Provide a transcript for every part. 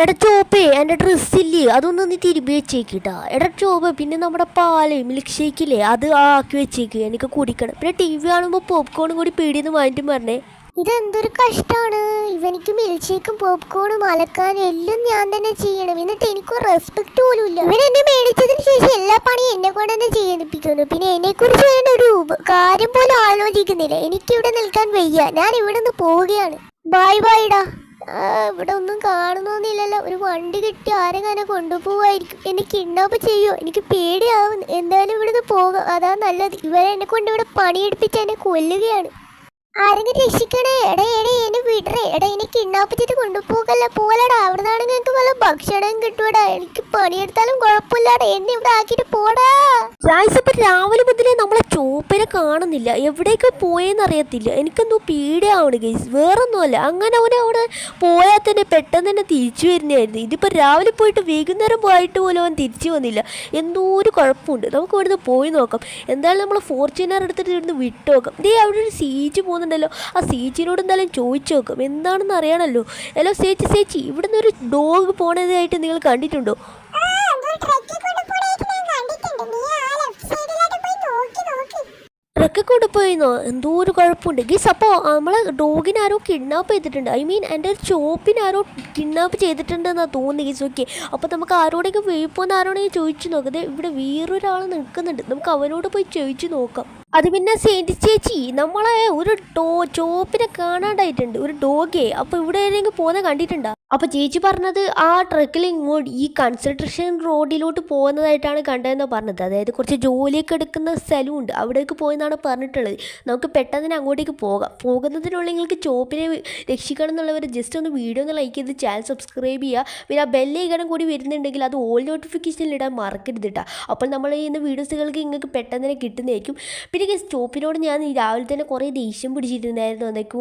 എടാ ചോപ്പേ എൻ്റെ ഡ്രസ്സില്ലേ അതൊന്ന് നീ തിരുമ്പി വെച്ചേക്കിട്ടാ. എടാ ചോപ്പ പിന്നെ നമ്മുടെ പാല് മിൽക്ക് ഷേക്കില്ലേ അത് ആക്കി വെച്ചേക്ക്, എനിക്ക് കുടിക്കണം. പിന്നെ ടി വി കാണുമ്പോൾ പോപ്കോണും കൂടി പേടിയെന്ന് വാങ്ങിട്ട് പറഞ്ഞേ. ഇതെന്തൊരു കഷ്ടമാണ്. ഇവനിക്ക് മിൽക്ക് ഷേക്കും പോപ്കോണും അലക്കാനും എല്ലാം ഞാൻ തന്നെ ചെയ്യണം. എന്നിട്ട് എനിക്ക് റെസ്പെക്ട് പോലും ഇല്ല. ഇവൻ എന്നെ മേടിച്ചതിന് ശേഷം എല്ലാ പണിയും എന്നെ കൊണ്ട് തന്നെ ചെയ്യിപ്പിക്കുന്നു. പിന്നെ എന്നെ കുറിച്ച് ഒരു കാര്യം പോലും ആലോചിക്കുന്നില്ല. എനിക്കിവിടെ നിൽക്കാൻ വയ്യ, ഞാൻ ഇവിടെ നിന്ന് പോവുകയാണ്. ബൈ ബൈടാ. ഇവിടെ ഒന്നും കാണുന്നൊന്നുമില്ലല്ലോ. ഒരു വണ്ടി കിട്ടി ആരെങ്ങനെ കൊണ്ടുപോവായിരിക്കും. എന്നെ കിഡ്നാപ്പ് ചെയ്യുമോ? എനിക്ക് പേടിയാവും. എന്തായാലും ഇവിടുന്ന് പോകാം, അതാ നല്ലത്. ഇവരെ എന്നെ കൊണ്ട് ഇവിടെ പണിയെടുപ്പിച്ച് എന്നെ കൊല്ലുകയാണ്. ആരെങ്കിലും രക്ഷിക്കണേ. എന്നെ വിടറേ. എന്നെ കിഡ്നാപ്പ് ചെയ്ത് കൊണ്ടുപോകല്ല. പോലടാ. അവിടെ നിന്നാണെങ്കിൽ എനിക്ക് വല്ല ഭക്ഷണം കിട്ടുവടാ. എനിക്ക് പണിയെടുത്താലും കുഴപ്പമില്ലാടാ. എന്നെ ഇവിടെ ആക്കിയിട്ട് പോടാ. ഇപ്പൊ രാവിലെ മുതലേ നമ്മളെ ചോപ്പനെ കാണുന്നില്ല, എവിടേക്ക് പോയെന്ന് അറിയത്തില്ല. എനിക്കെന്തോ പേടിയാവണ് ഗൈസ്, വേറൊന്നുമല്ല. അങ്ങനെ അവിടെ പോയാൽ തന്നെ പെട്ടെന്ന് തന്നെ തിരിച്ചു വരുന്നതായിരുന്നു. ഇതിപ്പോൾ രാവിലെ പോയിട്ട് വൈകുന്നേരം പോയിട്ട് പോലും അവൻ തിരിച്ചു വന്നില്ല. എന്തോ ഒരു കുഴപ്പമുണ്ട്. നമുക്ക് ഇവിടുന്ന് പോയി നോക്കാം. എന്തായാലും നമ്മൾ ഫോർച്യൂണർ എടുത്തിട്ട് ഇവിടുന്ന് വിട്ടു നോക്കാം. അവിടെ ഒരു സീച്ച് പോകുന്നുണ്ടല്ലോ, ആ സീച്ചിനോട് എന്തായാലും ചോദിച്ചു നോക്കാം, എന്താണെന്ന് അറിയണമല്ലോ. ഹലോ ചേച്ചി, ഇവിടുന്ന് ഒരു ഡോഗ് പോണതായിട്ട് നിങ്ങൾ കണ്ടിട്ടുണ്ടോ? ട്രക്ക് കൊണ്ടുപോയിന്നോ? എന്തോ ഒരു കുഴപ്പമുണ്ട് ഗീസ്. അപ്പോൾ നമ്മളെ ഡോഗിനെ ആരോ കിഡ്നാപ്പ് ചെയ്തിട്ടുണ്ട്. ഐ മീൻ എൻ്റെ ചോപ്പിനെ ആരോ കിഡ്നാപ്പ് ചെയ്തിട്ടുണ്ടെന്നാണ് തോന്നുന്നത് ഗീസ്. ഓക്കെ, അപ്പോൾ നമുക്ക് ആരോടെങ്കിലും വീഴ്പോന്ന് ആരോടെങ്കിലും ചോദിച്ചു നോക്കാം. ഇവിടെ വേറൊരാൾ നിൽക്കുന്നുണ്ട്, നമുക്ക് അവനോട് പോയി ചോദിച്ചു നോക്കാം. അത് പിന്നെ സെയിൻറ്റ് ചേച്ചി, നമ്മളെ ഒരു ചോപ്പിനെ കാണാണ്ടായിട്ടുണ്ട്, ഒരു ഡോഗെ. അപ്പോൾ ഇവിടെ ഏതെങ്കിലും പോകുന്ന കണ്ടിട്ടുണ്ടോ? അപ്പോൾ ചേച്ചി പറഞ്ഞത് ആ ട്രക്കിൽ ഇങ്ങോട്ട് ഈ കൺസ്ട്രക്ഷൻ റോഡിലോട്ട് പോകുന്നതായിട്ടാണ് കണ്ടതെന്നാണ് പറഞ്ഞത്. അതായത് കുറച്ച് ജോലിയൊക്കെ എടുക്കുന്ന സ്ഥലമുണ്ട്, അവിടേക്ക് പോയെന്നാണ് പറഞ്ഞിട്ടുള്ളത്. നമുക്ക് പെട്ടെന്ന് അങ്ങോട്ടേക്ക് പോകാം. പോകുന്നതിനുള്ള നിങ്ങൾക്ക് ചോപ്പിനെ രക്ഷിക്കണം എന്നുള്ളവർ ജസ്റ്റ് ഒന്ന് വീഡിയോ ഒന്ന് ലൈക്ക് ചെയ്ത് ചാനൽ സബ്സ്ക്രൈബ് ചെയ്യുക. പിന്നെ ആ ബെല്ലൈക്കണം കൂടി വരുന്നുണ്ടെങ്കിൽ അത് ഓൾ നോട്ടിഫിക്കേഷനിൽ ഇടാൻ മറക്കരുത് കേട്ടോ. അപ്പോൾ നമ്മൾ ചെയ്യുന്ന വീഡിയോസുകൾക്ക് നിങ്ങൾക്ക് പെട്ടെന്ന് തന്നെ കിട്ടുന്നതായിരിക്കും. പിന്നെ ചോപ്പിനോട് ഞാൻ രാവിലെ തന്നെ കുറേ ദേഷ്യം പിടിച്ചിട്ടുണ്ടായിരുന്നു. അതൊക്കെ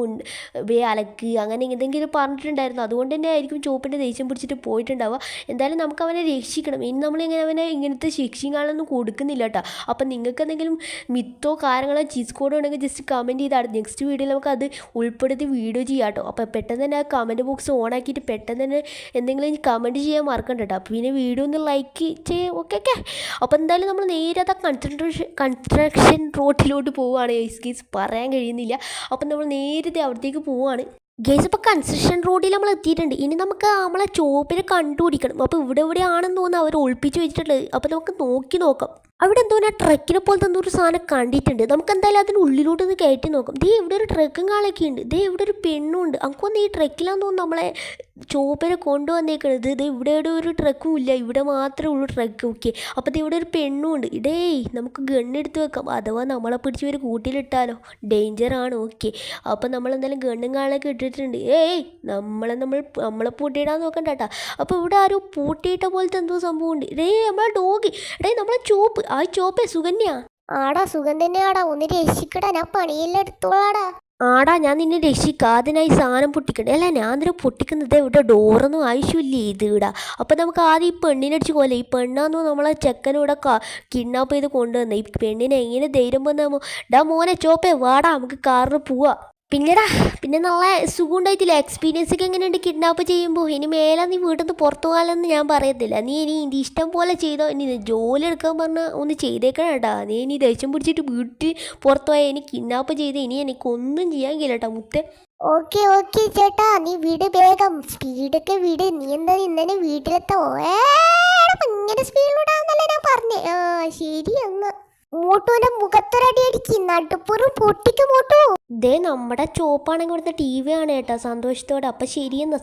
വേ അലക്ക് അങ്ങനെ എന്തെങ്കിലും പറഞ്ഞിട്ടുണ്ടായിരുന്നു. അതുകൊണ്ട് തന്നെ ആയിരിക്കും ചോപ്പിൻ്റെ ദേഷ്യം പിടിച്ചിട്ട് പോയിട്ടുണ്ടാവുക. എന്തായാലും നമുക്ക് അവനെ രക്ഷിക്കണം. ഇനി നമ്മളിങ്ങനെ അവനെ ഇങ്ങനത്തെ ശിക്ഷകളൊന്നും കൊടുക്കുന്നില്ല കേട്ടോ. അപ്പം നിങ്ങൾക്ക് എന്തെങ്കിലും മിത്തോ കാര്യങ്ങളോ ചീസ് കോഡോ ഉണ്ടെങ്കിൽ ജസ്റ്റ് കമൻറ്റ് ചെയ്താൽ നെക്സ്റ്റ് വീഡിയോയിൽ നമുക്ക് അത് ഉൾപ്പെടുത്തി വീഡിയോ ചെയ്യാം കേട്ടോ. അപ്പോൾ പെട്ടെന്ന് തന്നെ ആ കമൻറ്റ് ബോക്സ് ഓൺ ആക്കിയിട്ട് പെട്ടെന്ന് തന്നെ എന്തെങ്കിലും കമൻറ്റ് ചെയ്യാൻ മറക്കണ്ട കേട്ടോ. അപ്പോൾ പിന്നെ വീഡിയോ ഒന്ന് ലൈക്ക് ചെയ്യാം. ഓക്കെ. അപ്പോൾ എന്തായാലും നമ്മൾ നേരെ ആ കൺസ്ട്രക്ഷൻ റോഡിലോട്ട് പോവുകയാണ് ഗൈസ്. പറയാൻ കഴിയുന്നില്ല. അപ്പം നമ്മൾ നേരത്തെ അവിടത്തേക്ക് പോവുകയാണ് ഗൈസ്. ഇപ്പോൾ കൺസ്ട്രക്ഷൻ റോഡിൽ നമ്മൾ എത്തിയിട്ടുണ്ട്. ഇനി നമുക്ക് നമ്മളെ ചോപ്പിനെ കണ്ടുപിടിക്കണം. അപ്പോൾ എവിടെയാണെന്ന് തോന്നുന്നു അവർ ഒളിപ്പിച്ച് വെച്ചിട്ടുള്ളത്. അപ്പോൾ നമുക്ക് നോക്കാം. അവിടെ എന്തോ ആ ട്രക്കിനെ പോലത്തെ എന്തോ ഒരു സാധനം കണ്ടിട്ടുണ്ട്. നമുക്ക് എന്തായാലും അതിന് ഉള്ളിലോട്ട് ഒന്ന് കയറ്റി നോക്കാം. ഇവിടെ ഒരു ട്രക്കും കാളൊക്കെ ഉണ്ട്. ഇവിടെ ഒരു പെണ്ണുണ്ട്. നമുക്കൊന്ന് ഈ ട്രക്കിലാന്ന് തോന്നുന്നു നമ്മളെ ചോപ്പിനെ കൊണ്ടുവന്നേക്കണത്. ഇവിടെ ഒരു ട്രക്കും ഇല്ല, ഇവിടെ മാത്രമേ ഉള്ളൂ ട്രക്ക്. ഓക്കെ, അപ്പോൾ ഇവിടെ ഒരു പെണ്ണും ഉണ്ട്. നമുക്ക് ഗണ്ണെടുത്ത് വെക്കാം. അഥവാ നമ്മളെ പിടിച്ച് ഒരു കൂട്ടിലിട്ടാലോ, ഡേഞ്ചറാണ്. ഓക്കെ, അപ്പോൾ നമ്മളെന്തായാലും ഗണ്ണും കാളൊക്കെ ഇട്ടിട്ടുണ്ട്. നമ്മളെ പൂട്ടിയിടാൻ നോക്കണ്ട കേട്ടോ. അപ്പോൾ ഇവിടെ ആരോ പൂട്ടിയിട്ട പോലത്തെ എന്തോ സംഭവം ഉണ്ട്. നമ്മളെ ഡോഗ്, നമ്മളെ ചോപ്പ്, ആ ചോപ്പേ സുകന്യ. ആടാ സുഖം തന്നെയാടാ. ഒന്ന് രക്ഷിക്കടാ, ഞാൻ പണിയെല്ലാം എടുത്തോളാടാ. ആടാ ഞാൻ നിന്നെ രക്ഷിക്കാം. അതിനായി സാധനം പൊട്ടിക്കണ്ടേ? അല്ല ഞാൻ അതിനെ പൊട്ടിക്കുന്നത് ഇവിടെ ഡോറൊന്നും ആവശ്യമില്ലേ ഇത് ഇടാ. അപ്പം നമുക്ക് ആദ്യം ഈ പെണ്ണിനടിച്ച് കൊല്ലാം. ഈ പെണ്ണാന്നു നമ്മളെ ചെക്കനിവിടെ കിഡ്നാപ്പ് ചെയ്ത് കൊണ്ടുവന്നത്. ഈ പെണ്ണിനെ എങ്ങനെ ധൈര്യം വന്നാമോ? മോനെ ചോപ്പേ വാടാ, നമുക്ക് കാറിന് പോവാം. പിന്നെ നല്ല സുഖം ഉണ്ടായിട്ടില്ല. എക്സ്പീരിയൻസ് ഒക്കെ എങ്ങനെയുണ്ട് കിഡ്നാപ്പ് ചെയ്യുമ്പോൾ? ഇനി മേലെ നീ വീട്ടിൽ നിന്ന് പുറത്തു പോകാനൊന്നും ഞാൻ പറയത്തില്ല. നീ ഇനി ഇഷ്ടം പോലെ ചെയ്തോ. ഇനി ജോലി എടുക്കാൻ പറഞ്ഞാൽ ഒന്ന് ചെയ്തേക്കണം കേട്ടോ. നീ ഇനി ദേഷ്യം പിടിച്ചിട്ട് വീട്ടിൽ പുറത്തു പോയാൽ ഇനി കിഡ്നാപ്പ് ചെയ്ത് ഇനി എനിക്കൊന്നും ചെയ്യാൻ കഴിയില്ല കേട്ടോ മുത്തേ. ഓക്കെ ചേട്ടാ, നീ വിട് വേഗം. സ്പീഡൊക്കെ വിട്. നീ എന്താ ഇന്നെ വീട്ടിലെത്തോ? ഇങ്ങനെ സ്പീഡിലൂടാന്നല്ലേ ഞാൻ പറഞ്ഞേ. ശരി. അങ്ങ് മോട്ടോന്റെ മുഖത്തൊരടി അടിക്ക്, നടുപ്പുറം പൊട്ടിക്ക് മോട്ടോ. നമ്മുടെ ചോപ്പാണെങ്കിൽ ഇവിടുത്തെ TV ആണ് കേട്ടോ സന്തോഷത്തോടെ. അപ്പം ശരിയെന്നാ